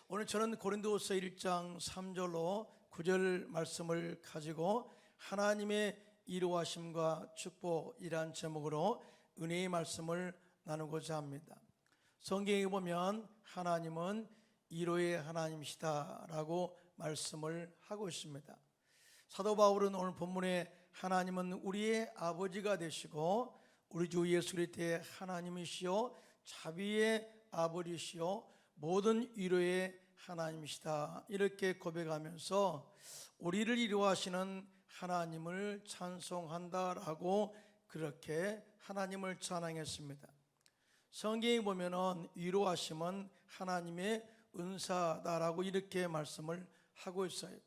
오늘 저는 고린도후서 1장 3절로 9절 말씀을 가지고 하나님의 이루하심과 축복이란 제목으로 은혜의 말씀을 나누고자 합니다. 성경에 보면 하나님은 이로의 하나님이시다라고 말씀을 하고 있습니다. 사도 바울은 오늘 본문에 하나님은 우리의 아버지가 되시고 우리 주 예수 그리스도의 하나님이시요 자비의 아버지시요 모든 위로의 하나님이시다, 이렇게 고백하면서 우리를 위로하시는 하나님을 찬송한다라고 그렇게 하나님을 찬양했습니다. 성경에 보면은 위로하심은 하나님의 은사다라고 이렇게 말씀을 하고 있어요.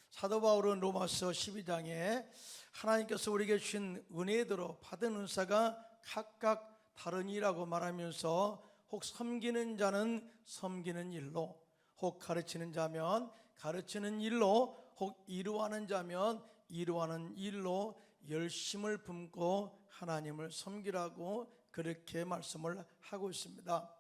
사도 바울은 로마서 12장에 하나님께서 우리에게 주신 은혜대로 받은 은사가 각각 다르니라고 말하면서 혹 섬기는 자는 섬기는 일로, 혹 가르치는 자면 가르치는 일로, 혹 이루하는 자면 이루하는 일로 열심을 품고 하나님을 섬기라고 그렇게 말씀을 하고 있습니다.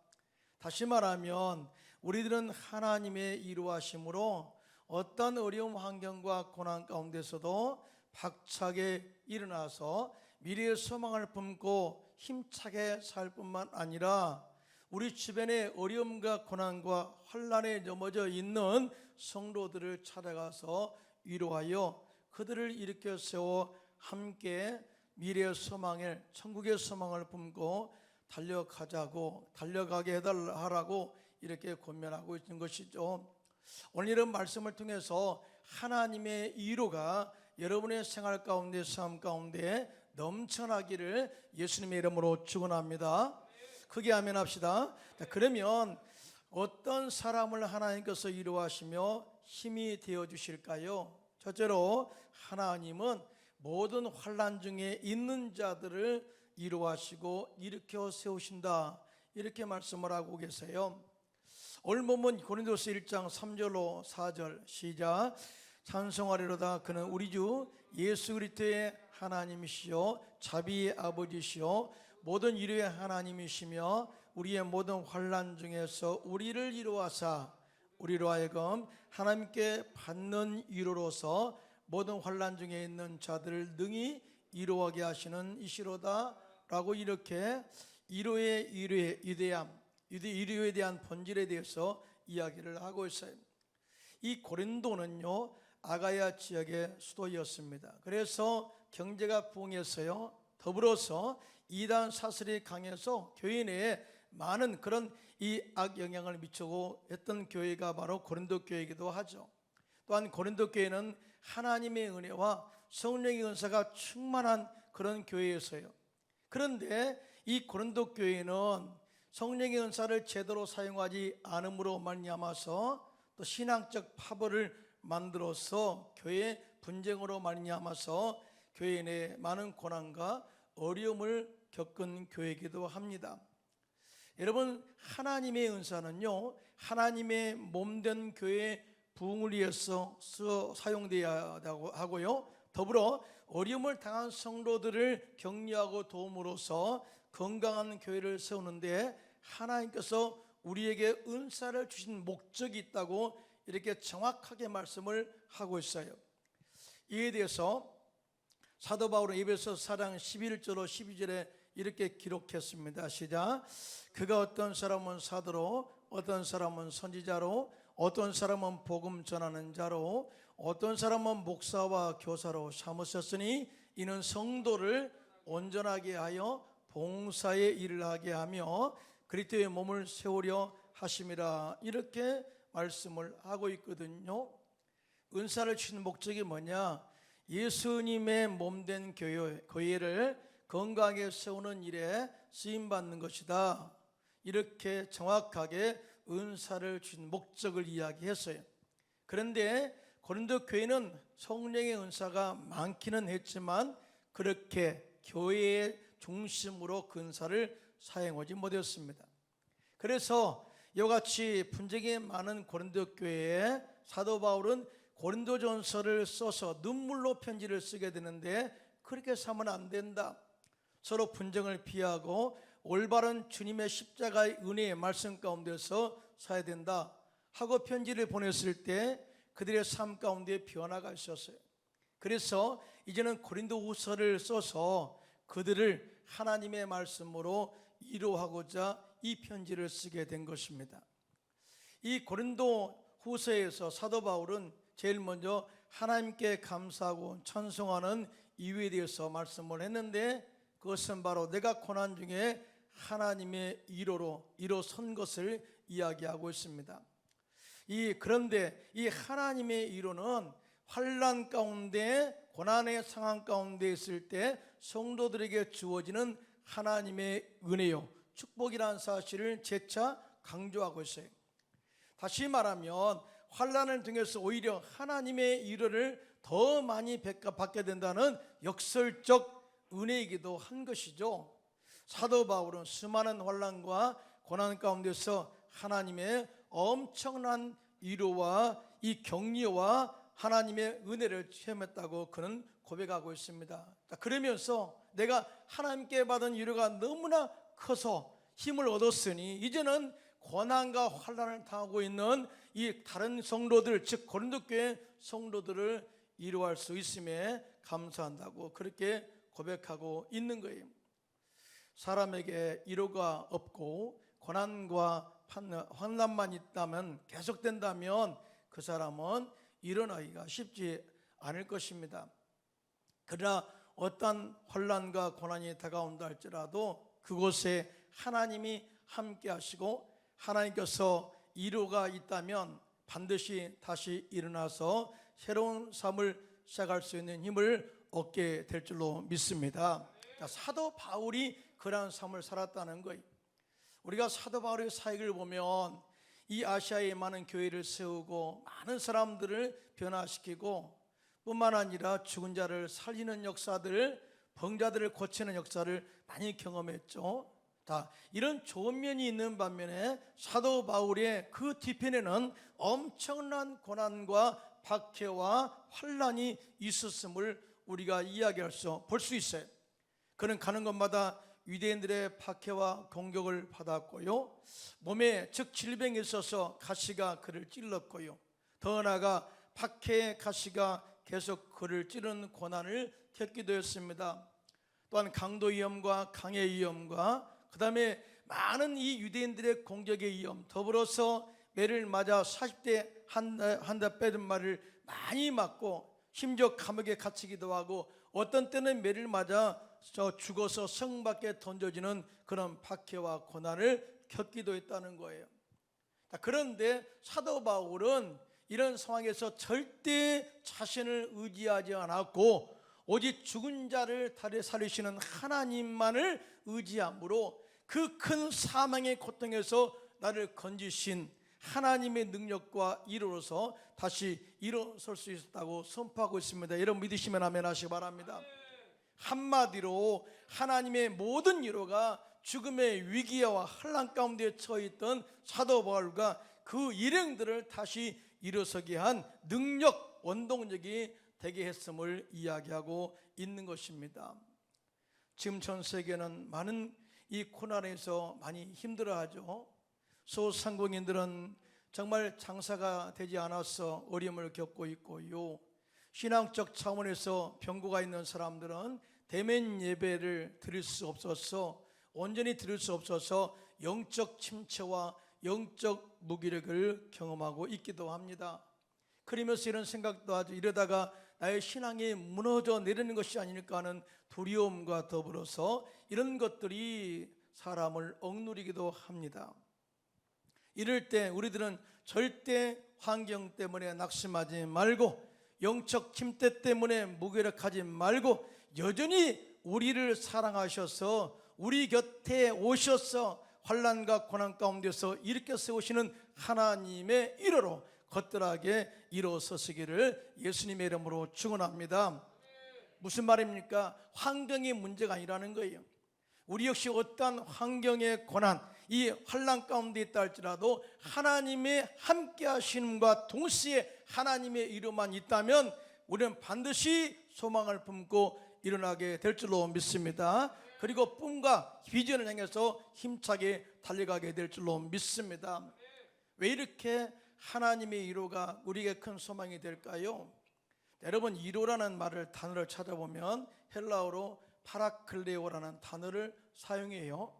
다시 말하면 우리들은 하나님의 이루하심으로 어떤 어려운 환경과 고난 가운데서도 박차게 일어나서 미래의 소망을 품고 힘차게 살 뿐만 아니라 우리 주변의 어려움과 고난과 환난에 넘어져 있는 성도들을 찾아가서 위로하여 그들을 일으켜 세워 함께 미래의 소망을, 천국의 소망을 품고 달려가게 해달라고 이렇게 권면하고 있는 것이죠. 오늘 이런 말씀을 통해서 하나님의 위로가 여러분의 생활 가운데, 삶 가운데 넘쳐나기를 예수님의 이름으로 축원합니다. 크게 아멘 합시다. 그러면 어떤 사람을 하나님께서 위로하시며 힘이 되어 주실까요? 첫째로 하나님은 모든 환난 중에 있는 자들을 위로하시고 일으켜 세우신다, 이렇게 말씀을 하고 계세요. 오늘 본문 고린도서 1장 3절로 4절 시작. 찬송하리로다 그는 우리 주 예수 그리스도의 하나님이시요 자비의 아버지시요 모든 위로의 하나님이시며 우리의 모든 환난 중에서 우리를 위로하사 우리로 하여금 하나님께 받는 위로로서 모든 환난 중에 있는 자들을 능히 위로하게 하시는 이시로다 라고 이렇게 위로의 위대함, 위로에 대한 본질에 대해서 이야기를 하고 있어요. 이 고린도는요 아가야 지역의 수도였습니다. 그래서 경제가 부흥했어요. 더불어서 이단 사슬이 강해서 교회 내에 많은 그런 이 악영향을 미치고 했던 교회가 바로 고린도 교회이기도 하죠. 또한 고린도 교회는 하나님의 은혜와 성령의 은사가 충만한 그런 교회였어요. 그런데 이 고린도 교회는 성령의 은사를 제대로 사용하지 않음으로 말미암아서 또 신앙적 파벌을 만들어서 교회 분쟁으로 말미암아서 교회 내에 많은 고난과 어려움을 겪은 교회이기도 합니다. 여러분, 하나님의 은사는요 하나님의 몸된 교회의 부흥을 위해서 사용되어야 하고요, 더불어 어려움을 당한 성도들을 격려하고 도움으로써 건강한 교회를 세우는데 하나님께서 우리에게 은사를 주신 목적이 있다고 이렇게 정확하게 말씀을 하고 있어요. 이에 대해서 사도 바울은 에베소서 4장 11절로 12절에 이렇게 기록했습니다. 시작. 그가 어떤 사람은 사도로, 어떤 사람은 선지자로, 어떤 사람은 복음 전하는 자로, 어떤 사람은 목사와 교사로 삼으셨으니 이는 성도를 온전하게 하여 봉사의 일을 하게 하며 그리스도의 몸을 세우려 하심이라, 이렇게 말씀을 하고 있거든요. 은사를 주신 목적이 뭐냐? 예수님의 몸된 교회를 건강하게 세우는 일에 쓰임받는 것이다, 이렇게 정확하게 은사를 주신 목적을 이야기했어요. 그런데 고린도 교회는 성령의 은사가 많기는 했지만 그렇게 교회의 중심으로 그 은사를 사용하지 못했습니다. 그래서 이와 같이 분쟁이 많은 고린도 교회에 사도 바울은 고린도전서를 써서 눈물로 편지를 쓰게 되는데 그렇게 하면 안 된다, 서로 분쟁을 피하고 올바른 주님의 십자가의 은혜의 말씀 가운데서 사야 된다, 하고 편지를 보냈을 때 그들의 삶 가운데 변화가 있었어요. 그래서 이제는 고린도후서를 써서 그들을 하나님의 말씀으로 위로하고자 이 편지를 쓰게 된 것입니다. 이 고린도후서에서 사도 바울은 제일 먼저 하나님께 감사하고 찬송하는 이유에 대해서 말씀을 했는데, 그것은 바로 내가 고난 중에 하나님의 위로로 일어선 것을 이야기하고 있습니다. 그런데 이 하나님의 위로는 환난 가운데, 고난의 상황 가운데 있을 때 성도들에게 주어지는 하나님의 은혜요, 축복이라는 사실을 재차 강조하고 있어요. 다시 말하면 환난을 통해서 오히려 하나님의 위로를 더 많이 받게 된다는 역설적 은혜이기도 한 것이죠. 사도 바울은 수많은 환난과 고난 가운데서 하나님의 엄청난 위로와 이 격려와 하나님의 은혜를 체험했다고 그는 고백하고 있습니다. 그러면서 내가 하나님께 받은 위로가 너무나 커서 힘을 얻었으니 이제는 고난과 환난을 당하고 있는 이 다른 성도들, 즉 고린도 교회 성도들을 위로할 수 있음에 감사한다고 그렇게 고백하고 있는 거예요. 사람에게 위로가 없고 고난과 환난만 있다면, 계속된다면 그 사람은 일어나기가 쉽지 않을 것입니다. 그러나 어떤 환난과 고난이 다가온다 할지라도 그곳에 하나님이 함께 하시고 하나님께서 위로가 있다면 반드시 다시 일어나서 새로운 삶을 시작할 수 있는 힘을 얻게 될 줄로 믿습니다. 사도 바울이 그러한 삶을 살았다는 거예요. 우리가 사도 바울의 사역을 보면 이 아시아에 많은 교회를 세우고 많은 사람들을 변화시키고 뿐만 아니라 죽은 자를 살리는 역사들, 병자들을 고치는 역사를 많이 경험했죠. 이런 좋은 면이 있는 반면에 사도 바울의 그 뒤편에는 엄청난 고난과 박해와 환난이 있었음을 우리가 볼 수 있어요. 그는 가는 곳마다 유대인들의 박해와 공격을 받았고요, 몸에 즉 질병이 있어서 가시가 그를 찔렀고요, 더 나아가 박해의 가시가 계속 그를 찌르는 고난을 겪기도 했습니다. 또한 강도 위험과 강의 위험과 그 다음에 많은 이 유대인들의 공격의 위험, 더불어서 매를 맞아 40대 한 대 빼는 말을 많이 맞고 심지어 감옥에 갇히기도 하고 어떤 때는 매를 맞아 죽어서 성 밖에 던져지는 그런 박해와 고난을 겪기도 했다는 거예요. 그런데 사도 바울은 이런 상황에서 절대 자신을 의지하지 않았고 오직 죽은 자를 다시 살리시는 하나님만을 의지함으로 그 큰 사망의 고통에서 나를 건지신 하나님의 능력과 위로로서 다시 일어설 수 있었다고 선포하고 있습니다. 여러분 믿으시면 아멘 하시기 바랍니다. 한마디로 하나님의 모든 위로가 죽음의 위기와 환난 가운데 처해있던 사도 바울과 그 일행들을 다시 일어서게 한 능력, 원동력이 되게 했음을 이야기하고 있는 것입니다. 지금 전 세계는 많은 이 고난에서 많이 힘들어하죠. 소상공인들은 정말 장사가 되지 않아서 어려움을 겪고 있고요, 신앙적 차원에서 병고가 있는 사람들은 대면 예배를 드릴 수 없어서, 온전히 드릴 수 없어서 영적 침체와 영적 무기력을 경험하고 있기도 합니다. 그러면서 이런 생각도 하죠. 이러다가 나의 신앙이 무너져 내리는 것이 아닐까 하는 두려움과 더불어서 이런 것들이 사람을 억누르기도 합니다. 이럴 때 우리들은 절대 환경 때문에 낙심하지 말고 영적 침대 때문에 무기력하지 말고 여전히 우리를 사랑하셔서 우리 곁에 오셔서 환난과 고난 가운데서 일으켜 세우시는 하나님의 위로로 거뜬하게 일어서시기를 예수님의 이름으로 축원합니다. 무슨 말입니까? 환경이 문제가 아니라는 거예요. 우리 역시 어떠한 환경의 고난, 이 환난 가운데 있다 할지라도 하나님의 함께 하심과 동시에 하나님의 이름만 있다면 우리는 반드시 소망을 품고 일어나게 될 줄로 믿습니다. 그리고 꿈과 비전을 향해서 힘차게 달려가게 될 줄로 믿습니다. 왜 이렇게 하나님의 위로가 우리에게 큰 소망이 될까요? 여러분, 위로라는 말을 단어를 찾아보면 헬라어로 파라클레오라는 단어를 사용해요.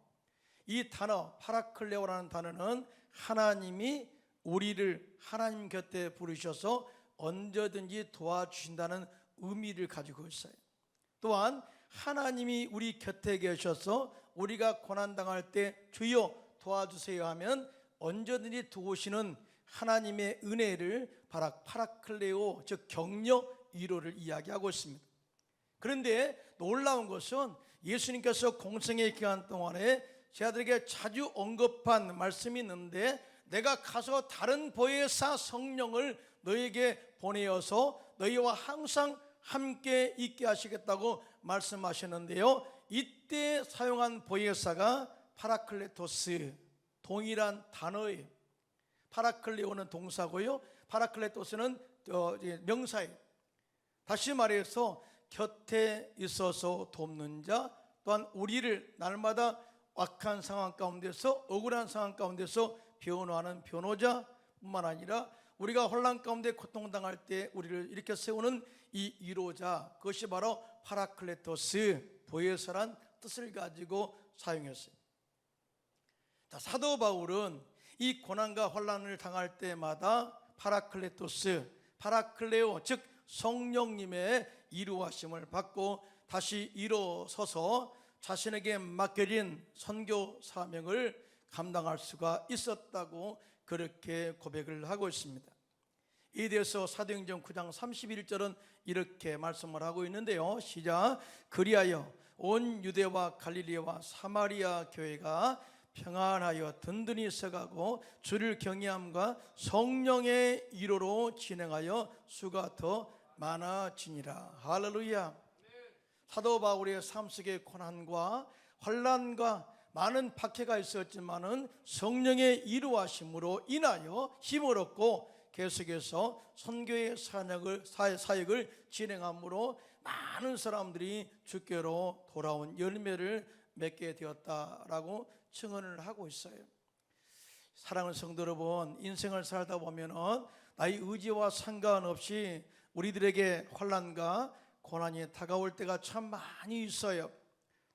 이 단어 파라클레오라는 단어는 하나님이 우리를 하나님 곁에 부르셔서 언제든지 도와주신다는 의미를 가지고 있어요. 또한 하나님이 우리 곁에 계셔서 우리가 고난당할 때 주여 도와주세요 하면 언제든지 도우시는 하나님의 은혜를 파라클레오, 즉 격려, 위로를 이야기하고 있습니다. 그런데 놀라운 것은 예수님께서 공생의 기간 동안에 제자들에게 자주 언급한 말씀이 있는데, 내가 가서 다른 보혜사 성령을 너에게 보내어서 너희와 항상 함께 있게 하시겠다고 말씀하셨는데요, 이때 사용한 보혜사가 파라클레토스, 동일한 단어예요. 파라클레오는 동사고요, 파라클레토스는 명사예요. 다시 말해서 곁에 있어서 돕는 자, 또한 우리를 날마다 악한 상황 가운데서, 억울한 상황 가운데서 변호하는 변호자뿐만 아니라 우리가 혼란 가운데 고통당할 때 우리를 이렇게 세우는 이 위로자, 그것이 바로 파라클레토스, 보혜사란 뜻을 가지고 사용했어요. 자, 사도 바울은 이 고난과 혼란을 당할 때마다 파라클레토스, 파라클레오, 즉 성령님의 위로하심을 받고 다시 일어서서 자신에게 맡겨진 선교 사명을 감당할 수가 있었다고 그렇게 고백을 하고 있습니다. 이에 대해서 사도행전 9장 31절은 이렇게 말씀을 하고 있는데요, 시작. 그리하여 온 유대와 갈릴리와 사마리아 교회가 평안하여 든든히 서가고 주를 경외함과 성령의 위로로 진행하여 수가 더 많아지니라. 할렐루야. 사도 바울의 삶 속의 고난과 환난과 많은 박해가 있었지만은 성령의 위로하심으로 인하여 힘을 얻고 계속해서 선교의 사역을 진행함으로 많은 사람들이 주께로 돌아온 열매를 맺게 되었다라고 증언을 하고 있어요. 사랑하는 성도 여러분, 인생을 살다 보면은 나의 의지와 상관없이 우리들에게 환난과 고난이 다가올 때가 참 많이 있어요.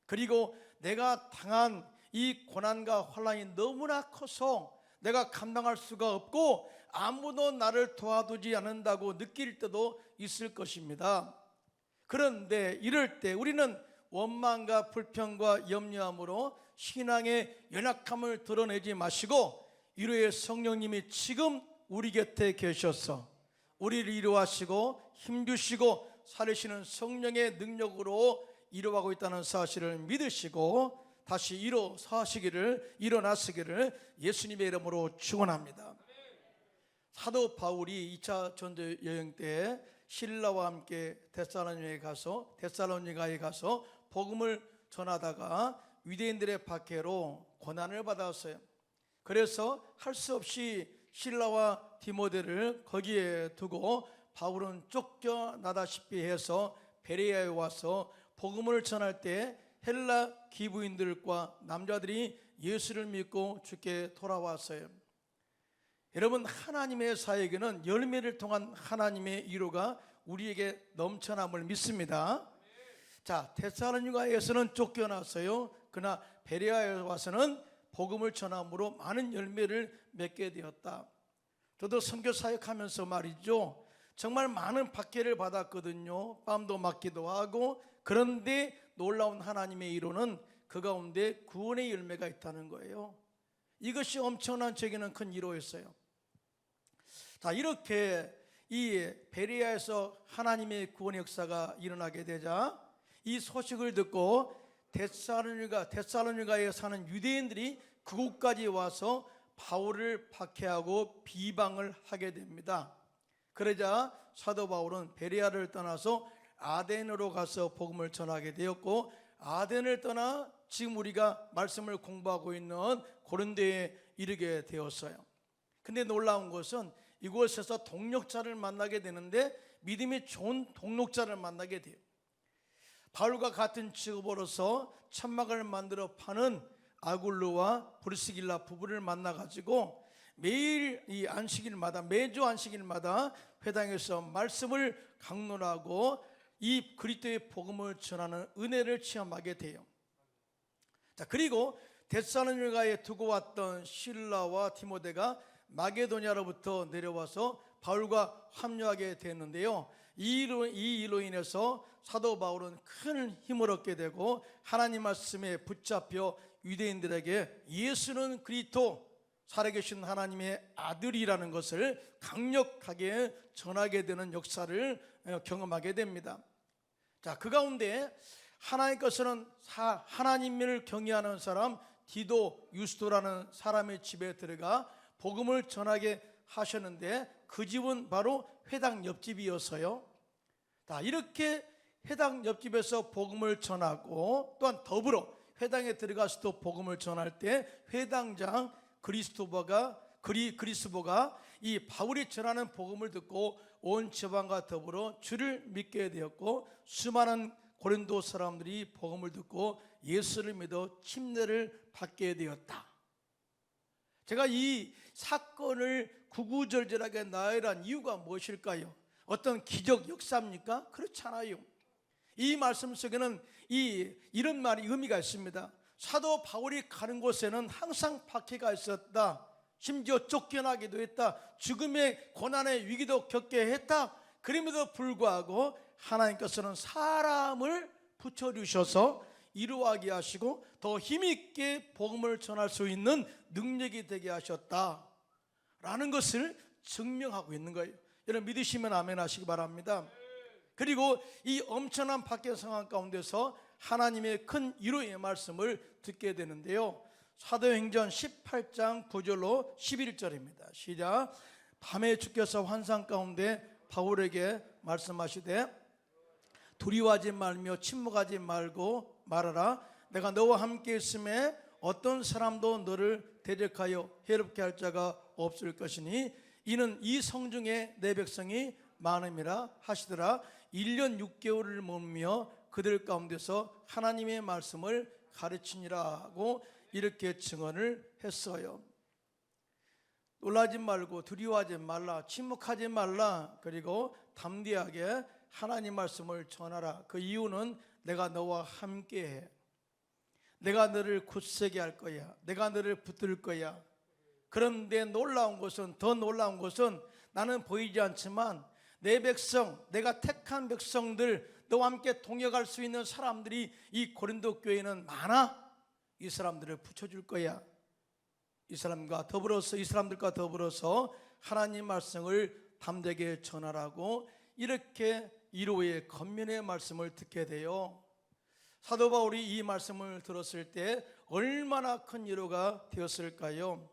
그리고 내가 당한 이 고난과 환난이 너무나 커서 내가 감당할 수가 없고 아무도 나를 도와주지 않는다고 느낄 때도 있을 것입니다. 그런데 이럴 때 우리는 원망과 불평과 염려함으로 신앙의 연약함을 드러내지 마시고 위로의 성령님이 지금 우리 곁에 계셔서 우리를 위로하시고 힘주시고 살리시는 성령의 능력으로 위로하고 있다는 사실을 믿으시고 다시 일어나시기를 예수님의 이름으로 축원합니다. 사도 바울이 2차 전도 여행 때 신라와 함께 데살로니가에 가서 복음을 전하다가 유대인들의 박해로 고난을 받았어요. 그래서 할 수 없이 실라와 디모데를 거기에 두고 바울은 쫓겨나다시피 해서 베레아에 와서 복음을 전할 때 헬라 기부인들과 남자들이 예수를 믿고 주께 돌아왔어요. 여러분, 하나님의 사역에는 열매를 통한 하나님의 위로가 우리에게 넘쳐남을 믿습니다. 자, 데살로니가에서는 쫓겨났어요. 그러나 베레아에 와서는 복음을 전함으로 많은 열매를 맺게 되었다. 저도 선교 사역하면서 말이죠, 정말 많은 박해를 받았거든요. 뺨도 맞기도 하고. 그런데 놀라운 하나님의 위로는 그 가운데 구원의 열매가 있다는 거예요. 이것이 엄청난 제게는 큰 위로였어요. 자, 이렇게 이 베레아에서 하나님의 구원의 역사가 일어나게 되자 이 소식을 듣고 데살로니가에 사는 유대인들이 그곳까지 와서 바울을 박해하고 비방을 하게 됩니다. 그러자 사도 바울은 베레아를 떠나서 아덴으로 가서 복음을 전하게 되었고, 아덴을 떠나 지금 우리가 말씀을 공부하고 있는 고린도에 이르게 되었어요. 근데 놀라운 것은 이곳에서 동력자를 만나게 되는데 믿음이 좋은 동력자를 만나게 돼요. 바울과 같은 직업으로서 천막을 만들어 파는 아굴루와 브리스길라 부부를 만나가지고 매일 이 안식일마다, 매주 안식일마다 회당에서 말씀을 강론하고 이 그리스도의 복음을 전하는 은혜를 체험하게 돼요. 자, 그리고 데살로니가에 두고 왔던 실라와 디모데가 마게도냐로부터 내려와서 바울과 합류하게 됐는데요. 이 일로 인해서 사도 바울은 큰 힘을 얻게 되고 하나님 말씀에 붙잡혀 유대인들에게 예수는 그리스도 살아계신 하나님의 아들이라는 것을 강력하게 전하게 되는 역사를 경험하게 됩니다. 자, 그 가운데 하나님께서는 하나님을 경외하는 사람 디도 유스도라는 사람의 집에 들어가 복음을 전하게 하셨는데 그 집은 바로 회당 옆집이어서요. 자, 이렇게 회당 옆집에서 복음을 전하고 또한 더불어 회당에 들어가서도 복음을 전할 때 회당장 그리스도보가 이 바울이 전하는 복음을 듣고 온 지방과 더불어 주를 믿게 되었고 수많은 고린도 사람들이 복음을 듣고 예수를 믿어 침례를 받게 되었다. 제가 이 사건을 구구절절하게 나열한 이유가 무엇일까요? 어떤 기적 역사입니까? 그렇지 않아요. 이 말씀 속에는 이런 말이 의미가 있습니다. 사도 바울이 가는 곳에는 항상 박해가 있었다. 심지어 쫓겨나기도 했다. 죽음의 고난의 위기도 겪게 했다. 그럼에도 불구하고 하나님께서는 사람을 붙여주셔서 이루하게 하시고 더 힘있게 복음을 전할 수 있는 능력이 되게 하셨다라는 것을 증명하고 있는 거예요. 여러분 믿으시면 아멘 하시기 바랍니다. 그리고 이 엄청난 박해 상황 가운데서 하나님의 큰 위로의 말씀을 듣게 되는데요. 사도행전 18장 9절로 11절입니다. 시작. 밤에 주께서 환상 가운데 바울에게 말씀하시되 두려워하지 말며 침묵하지 말고 말하라. 내가 너와 함께 있음에 어떤 사람도 너를 대적하여 해롭게 할 자가 없을 것이니 이는 이 성중에 내 백성이 많음이라 하시더라. 1년 6개월을 머무며 그들 가운데서 하나님의 말씀을 가르치니라고 이렇게 증언을 했어요. 놀라지 말고 두려워하지 말라, 침묵하지 말라, 그리고 담대하게 하나님 말씀을 전하라. 그 이유는 내가 너와 함께해. 내가 너를 굳세게 할 거야. 내가 너를 붙들 거야. 그런데 더 놀라운 것은 나는 보이지 않지만 내 백성, 내가 택한 백성들, 너와 함께 동역할 수 있는 사람들이 이 고린도 교회에는 많아. 이 사람들을 붙여줄 거야. 이 사람들과 더불어서 하나님 말씀을 담대하게 전하라고 이렇게 위로의 권면의 말씀을 듣게 돼요. 사도 바울이 이 말씀을 들었을 때 얼마나 큰 위로가 되었을까요?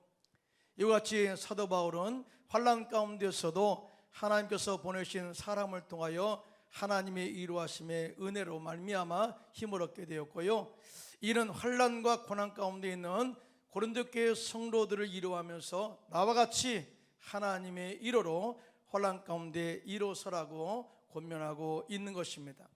이와 같이 사도 바울은 환난 가운데서도 하나님께서 보내신 사람을 통하여 하나님의 위로하심의 은혜로 말미암아 힘을 얻게 되었고요. 이는 환난과 고난 가운데 있는 고린도 교회 성도들을 위로하면서 나와 같이 하나님의 위로로 환난 가운데 위로서라고 권면하고 있는 것입니다.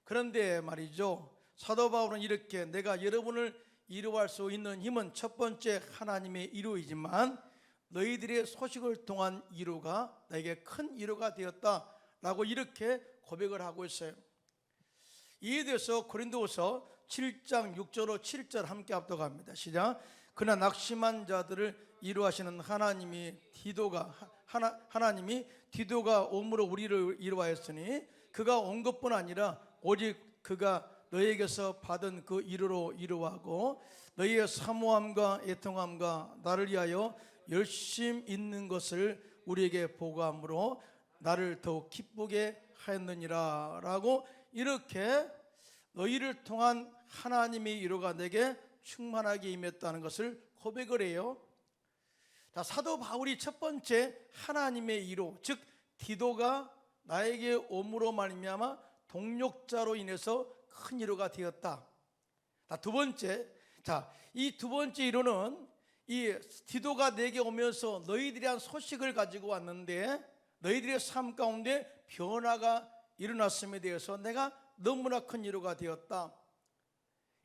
그런데 말이죠, 사도 바울은 이렇게 내가 여러분을 위로할 수 있는 힘은 첫 번째 하나님의 위로이지만 너희들의 소식을 통한 위로가 나에게 큰 위로가 되었다라고 이렇게 고백을 하고 있어요. 이에 대해서 고린도후서 7장 6절로 7절 함께 합독합니다. 시작. 그러나 낙심한 자들을 위로하시는 하나님이 디도가 옴으로 우리를 위로하였으니 그가 온 것뿐 아니라 오직 그가 너희에게서 받은 그 위로로 위로하고 너희의 사모함과 애통함과 나를 위하여 열심 있는 것을 우리에게 보고함으로 나를 더욱 기쁘게 하였느니라 라고 이렇게 너희를 통한 하나님의 위로가 내게 충만하게 임했다는 것을 고백을 해요. 자, 사도 바울이 첫 번째 하나님의 위로, 즉 디도가 나에게 옴으로 말미암아 동력자로 인해서 큰 위로가 되었다. 두 번째, 이 두 번째 위로는 이 디도가 내게 오면서 너희들이 한 소식을 가지고 왔는데 너희들의 삶 가운데 변화가 일어났음에 대해서 내가 너무나 큰 위로가 되었다.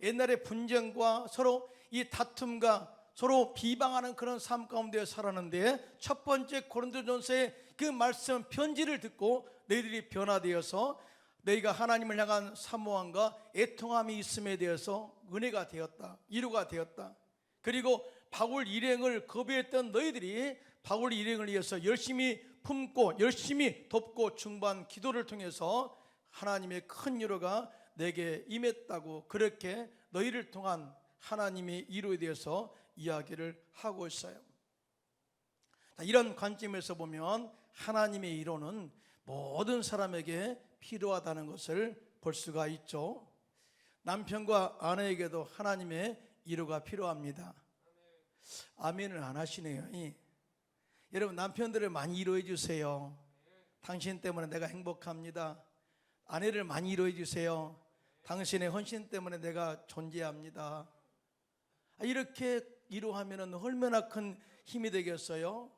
옛날에 분쟁과 서로 이 다툼과 서로 비방하는 그런 삶 가운데 살았는데, 첫 번째 고린도전서의 그 말씀 편지를 듣고 너희들이 변화되어서 너희가 하나님을 향한 사모함과 애통함이 있음에 대해서 은혜가 되었다, 위로가 되었다. 그리고 바울 일행을 거부했던 너희들이 바울 일행을 위해서 열심히 품고 열심히 돕고 중보한 기도를 통해서 하나님의 큰 위로가 내게 임했다고, 그렇게 너희를 통한 하나님의 위로에 대해서 이야기를 하고 있어요. 이런 관점에서 보면 하나님의 위로는 모든 사람에게 필요하다는 것을 볼 수가 있죠. 남편과 아내에게도 하나님의 위로가 필요합니다. 아멘을 안 하시네요. 여러분, 남편들을 많이 위로해 주세요. 당신 때문에 내가 행복합니다. 아내를 많이 위로해 주세요. 당신의 헌신 때문에 내가 존재합니다. 이렇게 위로하면 얼마나 큰 힘이 되겠어요.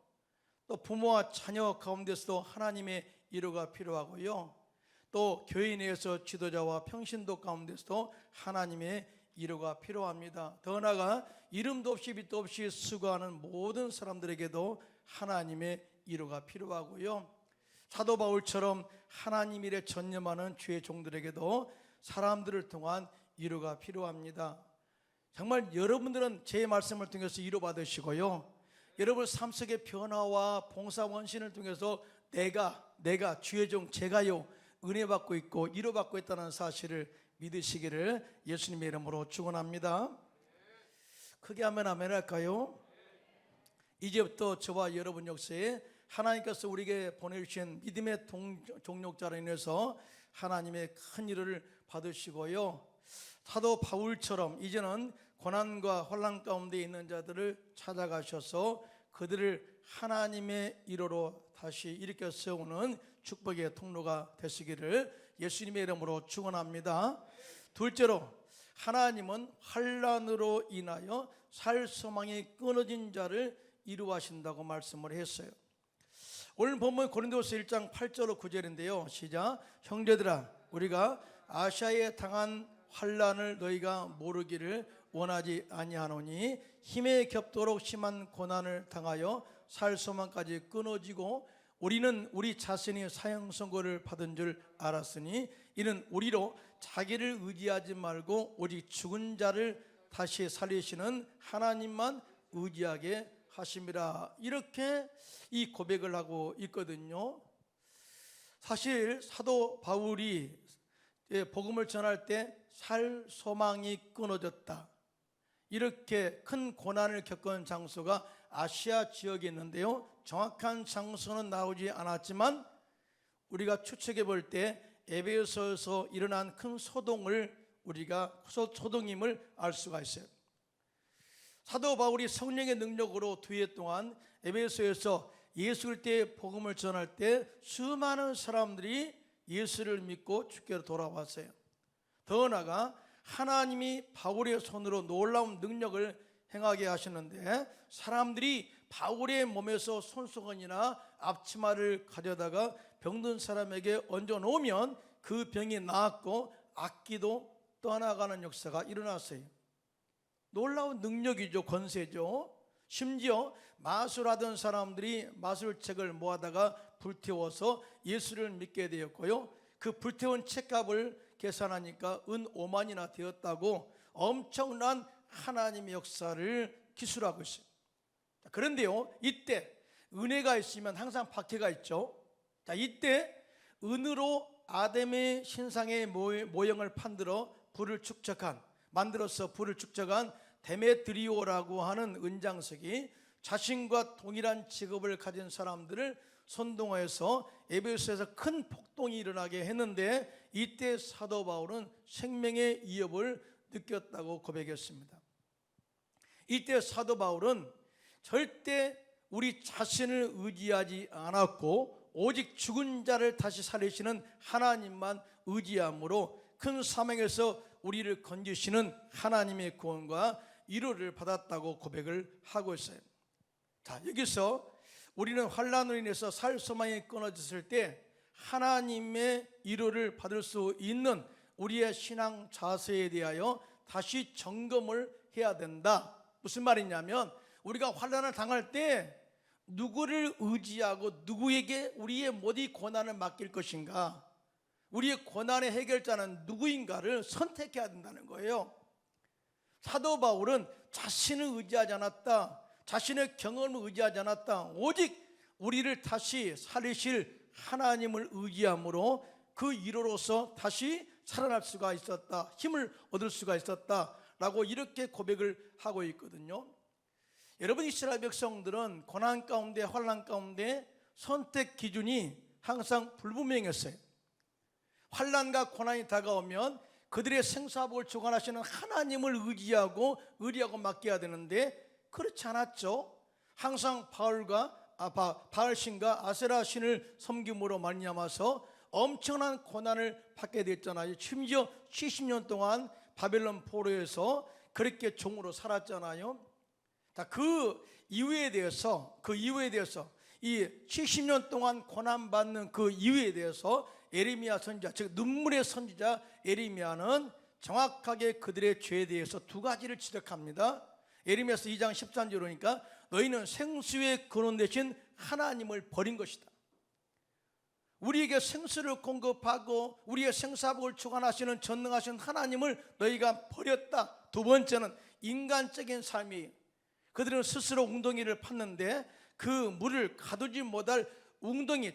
또 부모와 자녀 가운데서도 하나님의 위로가 필요하고요. 또 교회 내에서 지도자와 평신도 가운데서도 하나님의 위로가 필요합니다. 더 나아가 이름도 없이 빛도 없이 수고하는 모든 사람들에게도 하나님의 위로가 필요하고요. 사도 바울처럼 하나님 일에 전념하는 주의 종들에게도 사람들을 통한 위로가 필요합니다. 정말 여러분들은 제 말씀을 통해서 위로받으시고요, 여러분 삶 속의 변화와 봉사 원신을 통해서 내가 주의 종 제가요 은혜 받고 있고 위로받고 있다는 사실을 믿으시기를 예수님의 이름으로 축원합니다. 크게 하면 아멘 할까요? 이제부터 저와 여러분 역사에 하나님께서 우리에게 보내주신 믿음의 동력자로 인해서 하나님의 큰 위로를 받으시고요, 사도 바울처럼 이제는 고난과 혼란 가운데 있는 자들을 찾아가셔서 그들을 하나님의 위로로 다시 일으켜 세우는 축복의 통로가 되시기를 예수님의 이름으로 축원합니다. 둘째로, 하나님은 환난으로 인하여 살 소망이 끊어진 자를 위로하신다고 말씀을 했어요. 오늘 본문 고린도서 1장 8절로 9절인데요 시작. 형제들아, 우리가 아시아에 당한 환난을 너희가 모르기를 원하지 아니하노니 힘에 겹도록 심한 고난을 당하여 살 소망까지 끊어지고 우리는 우리 자신이 사형 선고를 받은 줄 알았으니 이는 우리로 자기를 의지하지 말고 오직 죽은 자를 다시 살리시는 하나님만 의지하게 하심이라. 이렇게 이 고백을 하고 있거든요. 사실 사도 바울이 복음을 전할 때 살 소망이 끊어졌다, 이렇게 큰 고난을 겪은 장소가 아시아 지역에 있는데요, 정확한 장소는 나오지 않았지만 우리가 추측해 볼 때 에베소에서 일어난 큰 소동을 우리가 소동임을 알 수가 있어요. 사도 바울이 성령의 능력으로 2해 동안 에베소에서 예수 그리스도의 복음을 전할 때 수많은 사람들이 예수를 믿고 주께로 돌아왔어요. 더 나아가 하나님이 바울의 손으로 놀라운 능력을 행하게 하셨는데, 사람들이 바울의 몸에서 손수건이나 앞치마를 가져다가 병든 사람에게 얹어놓으면 그 병이 나았고 악기도 떠나가는 역사가 일어났어요. 놀라운 능력이죠, 권세죠. 심지어 마술하던 사람들이 마술책을 모아다가 불태워서 예수를 믿게 되었고요, 그 불태운 책값을 계산하니까 은 5만이나 되었다고 엄청난 하나님의 역사를 기술하고 있어요. 그런데요, 이때 은혜가 있으면 항상 박해가 있죠. 이때 은으로 아담의 신상의 모형을 만들어서 불을 축적한 데메트리오라고 하는 은장석이 자신과 동일한 직업을 가진 사람들을 선동하여서 에베소에서 큰 폭동이 일어나게 했는데, 이때 사도 바울은 생명의 위협을 느꼈다고 고백했습니다. 이때 사도 바울은 절대 우리 자신을 의지하지 않았고 오직 죽은 자를 다시 살리시는 하나님만 의지함으로 큰 사명에서 우리를 건지시는 하나님의 구원과 위로를 받았다고 고백을 하고 있어요. 자, 여기서 우리는 환난으로 인해서 살 소망이 끊어졌을 때 하나님의 위로를 받을 수 있는 우리의 신앙 자세에 대하여 다시 점검을 해야 된다, 무슨 말이냐면 우리가 환난을 당할 때 누구를 의지하고 누구에게 우리의 모든 고난을 맡길 것인가, 우리의 고난의 해결자는 누구인가를 선택해야 된다는 거예요. 사도 바울은 자신을 의지하지 않았다, 자신의 경험을 의지하지 않았다. 오직 우리를 다시 살리실 하나님을 의지함으로 그 위로로서 다시 살아날 수가 있었다, 힘을 얻을 수가 있었다라고 이렇게 고백을 하고 있거든요. 여러분, 이스라엘 백성들은 고난 가운데, 환난 가운데 선택 기준이 항상 불분명했어요. 환난과 고난이 다가오면 그들의 생사복을 주관하시는 하나님을 의지하고 맡겨야 되는데 그렇지 않았죠. 항상 바알 신과 아세라 신을 섬김으로 말미암아서 엄청난 고난을 받게 됐잖아요. 심지어 70년 동안 바벨론 포로에서 그렇게 종으로 살았잖아요. 그 이유에 대해서 이 70년 동안 고난받는 그 이유에 대해서 예레미야 선지자, 즉 눈물의 선지자 예레미야는 정확하게 그들의 죄에 대해서 두 가지를 지적합니다. 예레미야서 2장 13절에 보니까 너희는 생수의 근원 되신 하나님을 버린 것이다. 우리에게 생수를 공급하고 우리의 생사복을 주관하시는 전능하신 하나님을 너희가 버렸다. 두 번째는 인간적인 삶이, 그들은 스스로 웅덩이를 팠는데 그 물을 가두지 못할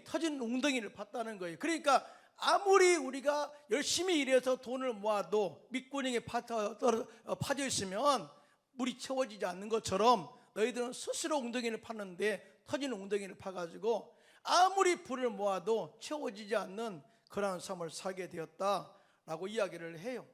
터진 웅덩이를 팠다는 거예요. 그러니까 아무리 우리가 열심히 일해서 돈을 모아도 밑구녕에 파져 있으면 물이 채워지지 않는 것처럼 너희들은 스스로 웅덩이를 팠는데 터진 웅덩이를 파가지고 아무리 불을 모아도 채워지지 않는 그러한 삶을 살게 되었다라고 이야기를 해요.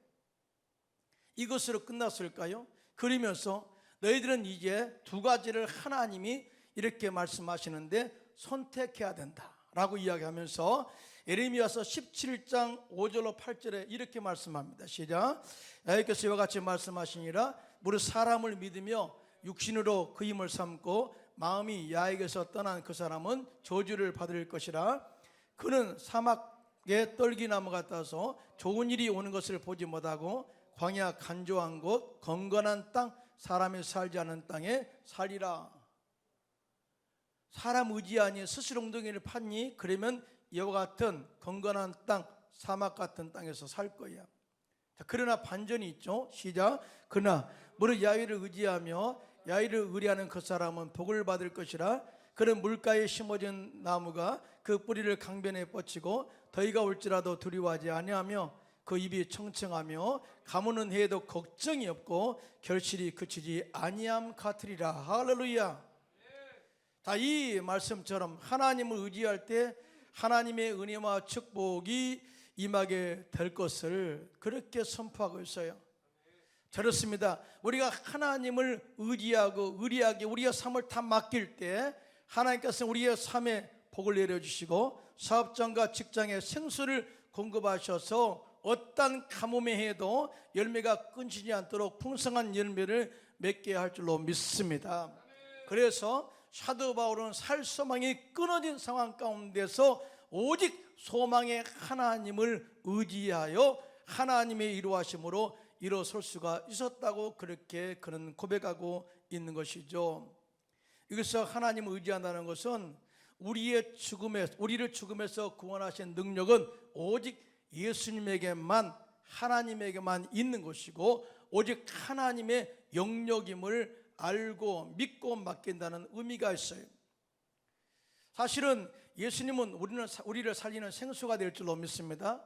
이것으로 끝났을까요? 그러면서 너희들은 이제 두 가지를 하나님이 이렇게 말씀하시는데 선택해야 된다라고 이야기하면서 예레미야서 17장 5절로 8절에 이렇게 말씀합니다. 시작. 여호와께서 이와 같이 말씀하시니라. 무릇 사람을 믿으며 육신으로 그 힘을 삼고 마음이 야에게서 떠난 그 사람은 저주를 받을 것이라. 그는 사막의 떨기나무 같아서 좋은 일이 오는 것을 보지 못하고 광야 간조한 곳 건건한 땅 사람이 살지 않은 땅에 살리라. 사람 의지하니 스스로 웅덩이를 팠니? 그러면 이와 같은 건건한 땅, 사막 같은 땅에서 살 거야. 그러나 반전이 있죠. 시작. 그러나 무릇 야훼를 의지하며 야훼를 의뢰하는 그 사람은 복을 받을 것이라. 그는 물가에 심어진 나무가 그 뿌리를 강변에 뻗치고 더위가 올지라도 두려워하지 아니하며 그 입이 청청하며 가무는 해도 걱정이 없고 결실이 그치지 아니함 같으리라. 할렐루야. 이 말씀처럼 하나님을 의지할 때 하나님의 은혜와 축복이 임하게 될 것을 그렇게 선포하고 있어요. 그렇습니다. 우리가 하나님을 의리하게 우리의 삶을 다 맡길 때 하나님께서는 우리의 삶에 복을 내려주시고 사업장과 직장에 생수를 공급하셔서 어떤 가뭄의 해도 열매가 끊지지 않도록 풍성한 열매를 맺게 할 줄로 믿습니다. 그래서 사도 바울은 살 소망이 끊어진 상황 가운데서 오직 소망의 하나님을 의지하여 하나님의 이루하심으로 일어설 수가 있었다고 그렇게 그는 고백하고 있는 것이죠. 여기서 하나님을 의지한다는 것은 우리를 죽음에서 구원하신 능력은 오직 예수님에게만, 하나님에게만 있는 것이고 오직 하나님의 영역임을 알고 믿고 맡긴다는 의미가 있어요. 사실은 예수님은 우리를 살리는 생수가 될 줄로 믿습니다.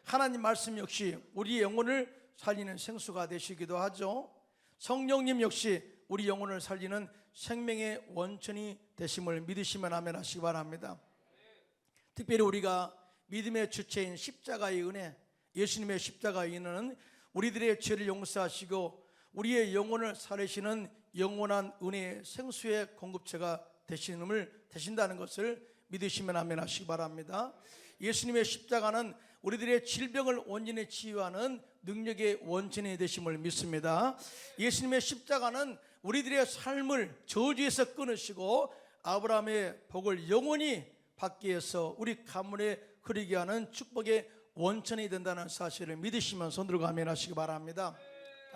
하나님 말씀 역시 우리의 영혼을 살리는 생수가 되시기도 하죠. 성령님 역시 우리 영혼을 살리는 생명의 원천이 되심을 믿으시면 아멘 하시기 바랍니다. 특별히 우리가 믿음의 주체인 십자가의 은혜, 예수님의 십자가의 은혜는 우리들의 죄를 용서하시고 우리의 영혼을 살리시는 영원한 은혜의 생수의 공급처가 되신다는 것을 믿으시면 아멘 하시기 바랍니다. 예수님의 십자가는 우리들의 질병을 온전히 치유하는 능력의 원천이 되심을 믿습니다. 예수님의 십자가는 우리들의 삶을 저주에서 끊으시고 아브라함의 복을 영원히 받기 위해서 우리 가문에 흐르게 하는 축복의 원천이 된다는 사실을 믿으시면 손 들고 아멘 하시기 바랍니다.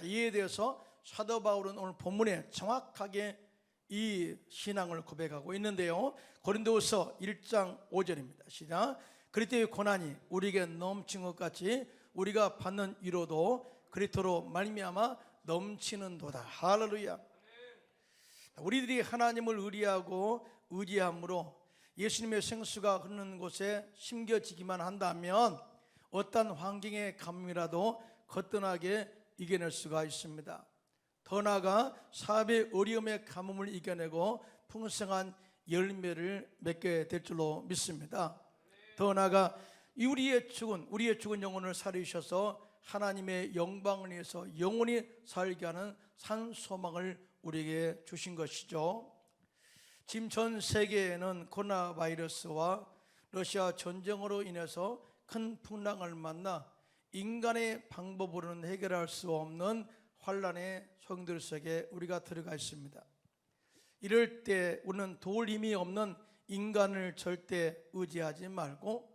이에 대해서 사도 바울은 오늘 본문에 정확하게 이 신앙을 고백하고 있는데요. 고린도후서 1장 5절입니다. 시작. 그리스도의 고난이 우리에게 넘친 것 같이 우리가 받는 위로도 그리스도로 말미암아 넘치는도다. 할렐루야. 우리들이 하나님을 의리하고 의지함으로 예수님의 생수가 흐르는 곳에 심겨지기만 한다면 어떤 환경의 가뭄이라도 거뜬하게 이겨낼 수가 있습니다. 더 나아가 사업의 어려움의 가뭄을 이겨내고 풍성한 열매를 맺게 될 줄로 믿습니다. 더 나아가 우리의 죽은 영혼을 살리셔서 하나님의 영광을 위해서 영원히 살게 하는 산 소망을 우리에게 주신 것이죠. 지금 전 세계에는 코로나 바이러스와 러시아 전쟁으로 인해서 큰 풍랑을 만나 인간의 방법으로는 해결할 수 없는 환란의 소용돌이 속에 우리가 들어가 있습니다. 이럴 때 우리는 도울 힘이 없는 인간을 절대 의지하지 말고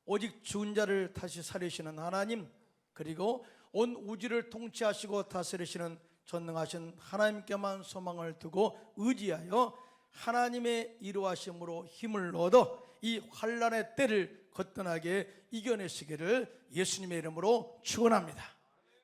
오직 죽은 자를 다시 살리시는 하나님, 그리고 온 우주를 통치하시고 다스리시는 전능하신 하나님께만 소망을 두고 의지하여 하나님의 이루하심으로 힘을 얻어 이 환란의 때를 거뜬하게 이겨내시기를 예수님의 이름으로 축원합니다.